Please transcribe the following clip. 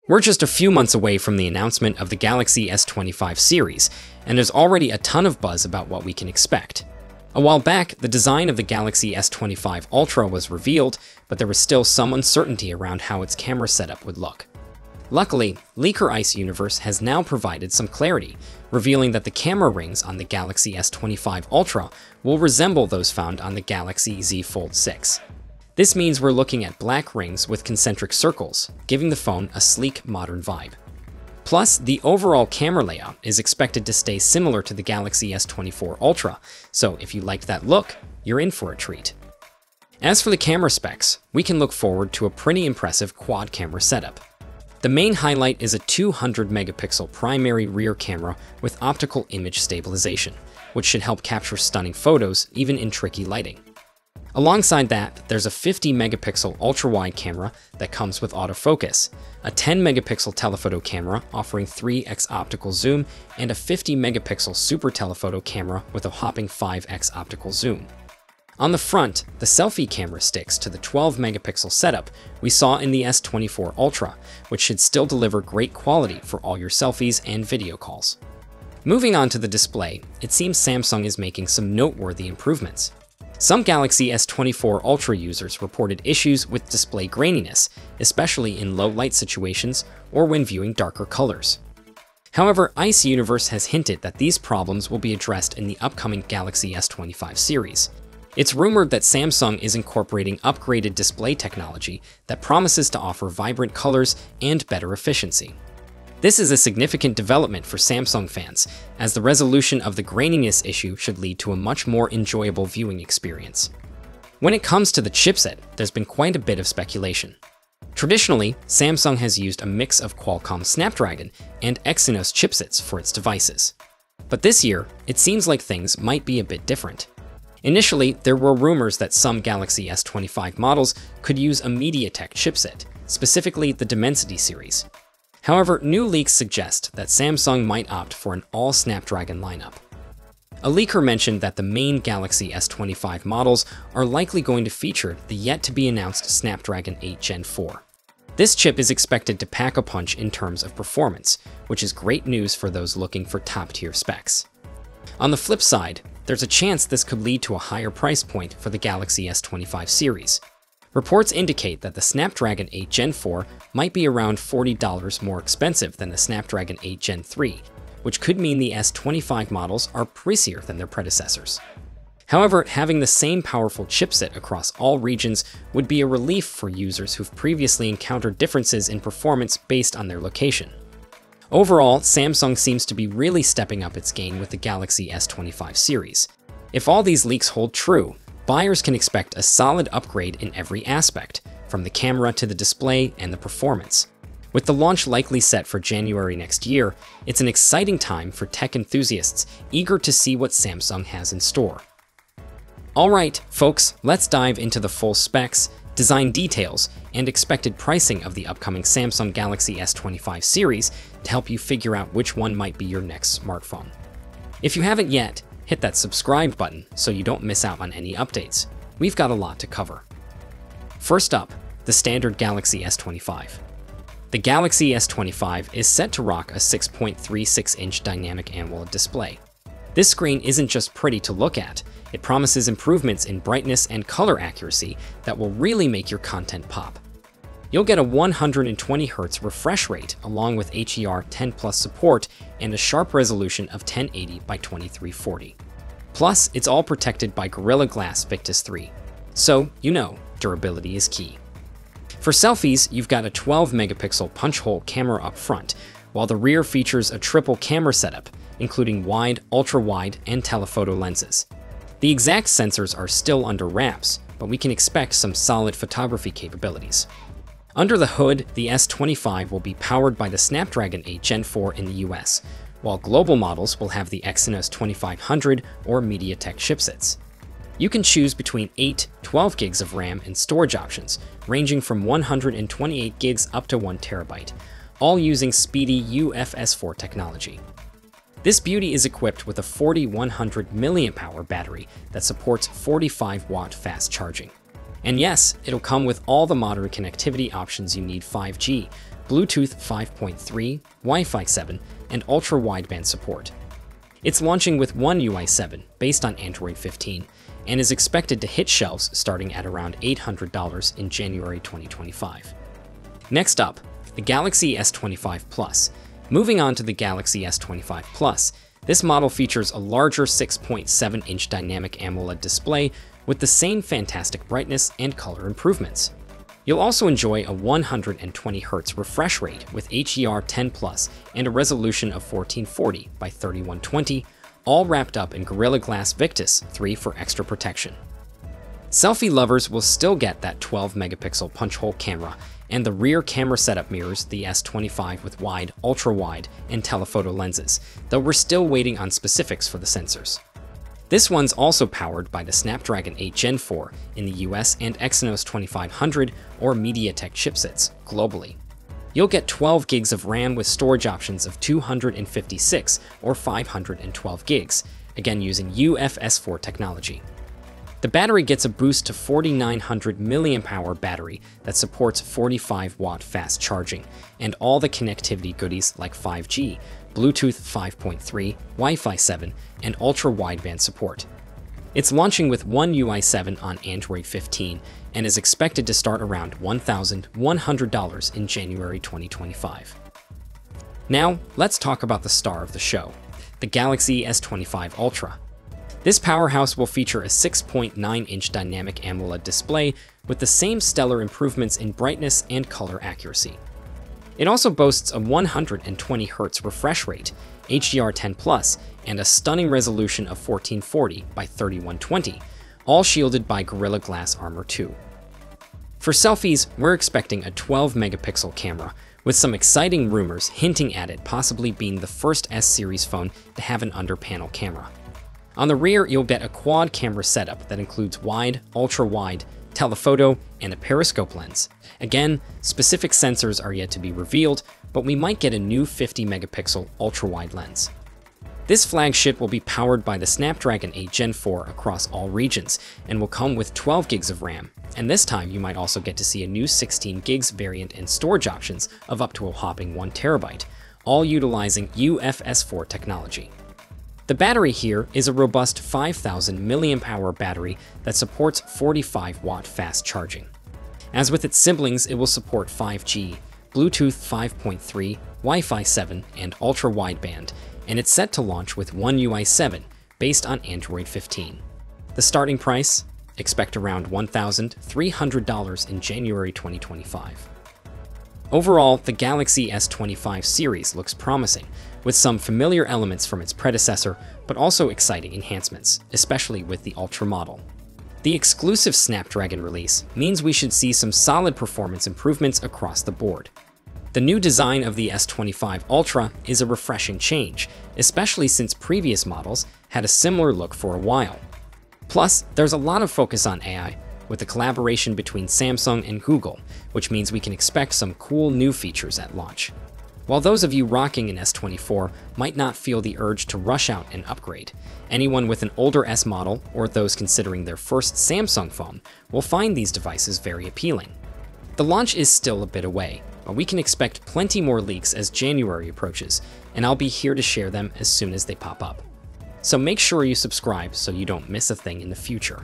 We're just a few months away from the announcement of the Galaxy S25 series, and there's already a ton of buzz about what we can expect. A while back, the design of the Galaxy S25 Ultra was revealed, but there was still some uncertainty around how its camera setup would look. Luckily, leaker Ice Universe has now provided some clarity, revealing that the camera rings on the Galaxy S25 Ultra will resemble those found on the Galaxy Z Fold 6. This means we're looking at black rings with concentric circles, giving the phone a sleek, modern vibe. Plus, the overall camera layout is expected to stay similar to the Galaxy S24 Ultra, so if you liked that look, you're in for a treat. As for the camera specs, we can look forward to a pretty impressive quad camera setup. The main highlight is a 200-megapixel primary rear camera with optical image stabilization, which should help capture stunning photos even in tricky lighting. Alongside that, there's a 50-megapixel ultra-wide camera that comes with autofocus, a 10-megapixel telephoto camera offering 3x optical zoom, and a 50-megapixel super telephoto camera with a whopping 5x optical zoom. On the front, the selfie camera sticks to the 12-megapixel setup we saw in the S24 Ultra, which should still deliver great quality for all your selfies and video calls. Moving on to the display, it seems Samsung is making some noteworthy improvements. Some Galaxy S24 Ultra users reported issues with display graininess, especially in low light situations or when viewing darker colors. However, Ice Universe has hinted that these problems will be addressed in the upcoming Galaxy S25 series. It's rumored that Samsung is incorporating upgraded display technology that promises to offer vibrant colors and better efficiency. This is a significant development for Samsung fans, as the resolution of the graininess issue should lead to a much more enjoyable viewing experience. When it comes to the chipset, there's been quite a bit of speculation. Traditionally, Samsung has used a mix of Qualcomm Snapdragon and Exynos chipsets for its devices. But this year, it seems like things might be a bit different. Initially, there were rumors that some Galaxy S25 models could use a MediaTek chipset, specifically the Dimensity series. However, new leaks suggest that Samsung might opt for an all-Snapdragon lineup. A leaker mentioned that the main Galaxy S25 models are likely going to feature the yet-to-be-announced Snapdragon 8 Gen 4. This chip is expected to pack a punch in terms of performance, which is great news for those looking for top-tier specs. On the flip side, there's a chance this could lead to a higher price point for the Galaxy S25 series. Reports indicate that the Snapdragon 8 Gen 4 might be around $40 more expensive than the Snapdragon 8 Gen 3, which could mean the S25 models are pricier than their predecessors. However, having the same powerful chipset across all regions would be a relief for users who've previously encountered differences in performance based on their location. Overall, Samsung seems to be really stepping up its game with the Galaxy S25 series. If all these leaks hold true, buyers can expect a solid upgrade in every aspect, from the camera to the display and the performance. With the launch likely set for January next year, it's an exciting time for tech enthusiasts eager to see what Samsung has in store. Alright, folks, let's dive into the full specs, design details, and expected pricing of the upcoming Samsung Galaxy S25 series to help you figure out which one might be your next smartphone. If you haven't yet, hit that subscribe button so you don't miss out on any updates. We've got a lot to cover. First up, the standard Galaxy S25. The Galaxy S25 is set to rock a 6.36-inch dynamic AMOLED display. This screen isn't just pretty to look at, it promises improvements in brightness and color accuracy that will really make your content pop. You'll get a 120Hz refresh rate along with HDR10+ support and a sharp resolution of 1080 by 2340. Plus, it's all protected by Gorilla Glass Victus 3. So, you know, durability is key. For selfies, you've got a 12-megapixel punch-hole camera up front, while the rear features a triple camera setup, including wide, ultra-wide, and telephoto lenses. The exact sensors are still under wraps, but we can expect some solid photography capabilities. Under the hood, the S25 will be powered by the Snapdragon 8 Gen 4 in the US, while global models will have the Exynos 2500 or MediaTek chipsets. You can choose between 8-12 gigs of RAM and storage options, ranging from 128 gigs up to 1 terabyte, all using speedy UFS 4 technology. This beauty is equipped with a 4100 mAh battery that supports 45-watt fast charging. And yes, it'll come with all the modern connectivity options you need: 5G, Bluetooth 5.3, Wi-Fi 7, and ultra-wideband support. It's launching with One UI 7, based on Android 15, and is expected to hit shelves starting at around $800 in January 2025. Next up, the Galaxy S25 Plus. Moving on to the Galaxy S25 Plus, this model features a larger 6.7-inch dynamic AMOLED display with the same fantastic brightness and color improvements. You'll also enjoy a 120Hz refresh rate with HDR10+ and a resolution of 1440 by 3120, all wrapped up in Gorilla Glass Victus 3 for extra protection. Selfie lovers will still get that 12-megapixel punch-hole camera, and the rear camera setup mirrors the S25 with wide, ultra-wide, and telephoto lenses, though we're still waiting on specifics for the sensors. This one's also powered by the Snapdragon 8 Gen 4 in the US and Exynos 2500 or MediaTek chipsets globally. You'll get 12 gigs of RAM with storage options of 256 or 512 gigs, again using UFS4 technology. The battery gets a boost to 4,900 mAh battery that supports 45-watt fast charging, and all the connectivity goodies like 5G, Bluetooth 5.3, Wi-Fi 7, and ultra-wideband support. It's launching with One UI 7 on Android 15 and is expected to start around $1,100 in January 2025. Now, let's talk about the star of the show, the Galaxy S25 Ultra. This powerhouse will feature a 6.9-inch dynamic AMOLED display with the same stellar improvements in brightness and color accuracy. It also boasts a 120Hz refresh rate, HDR10+, and a stunning resolution of 1440 by 3120, all shielded by Gorilla Glass Armor 2. For selfies, we're expecting a 12-megapixel camera, with some exciting rumors hinting at it possibly being the first S-series phone to have an under-panel camera. On the rear, you'll get a quad camera setup that includes wide, ultra-wide, telephoto, and a periscope lens. Again, specific sensors are yet to be revealed, but we might get a new 50-megapixel ultra-wide lens. This flagship will be powered by the Snapdragon 8 Gen 4 across all regions, and will come with 12 gigs of RAM, and this time you might also get to see a new 16 gigs variant and storage options of up to a whopping 1 terabyte, all utilizing UFS4 technology. The battery here is a robust 5,000 mAh battery that supports 45-watt fast charging. As with its siblings, it will support 5G, Bluetooth 5.3, Wi-Fi 7, and ultra-wideband, and it's set to launch with One UI 7, based on Android 15. The starting price? Expect around $1,300 in January 2025. Overall, the Galaxy S25 series looks promising, with some familiar elements from its predecessor, but also exciting enhancements, especially with the Ultra model. The exclusive Snapdragon release means we should see some solid performance improvements across the board. The new design of the S25 Ultra is a refreshing change, especially since previous models had a similar look for a while. Plus, there's a lot of focus on AI, with the collaboration between Samsung and Google, which means we can expect some cool new features at launch. While those of you rocking an S24 might not feel the urge to rush out and upgrade, anyone with an older S model or those considering their first Samsung phone will find these devices very appealing. The launch is still a bit away, but we can expect plenty more leaks as January approaches, and I'll be here to share them as soon as they pop up. So make sure you subscribe so you don't miss a thing in the future.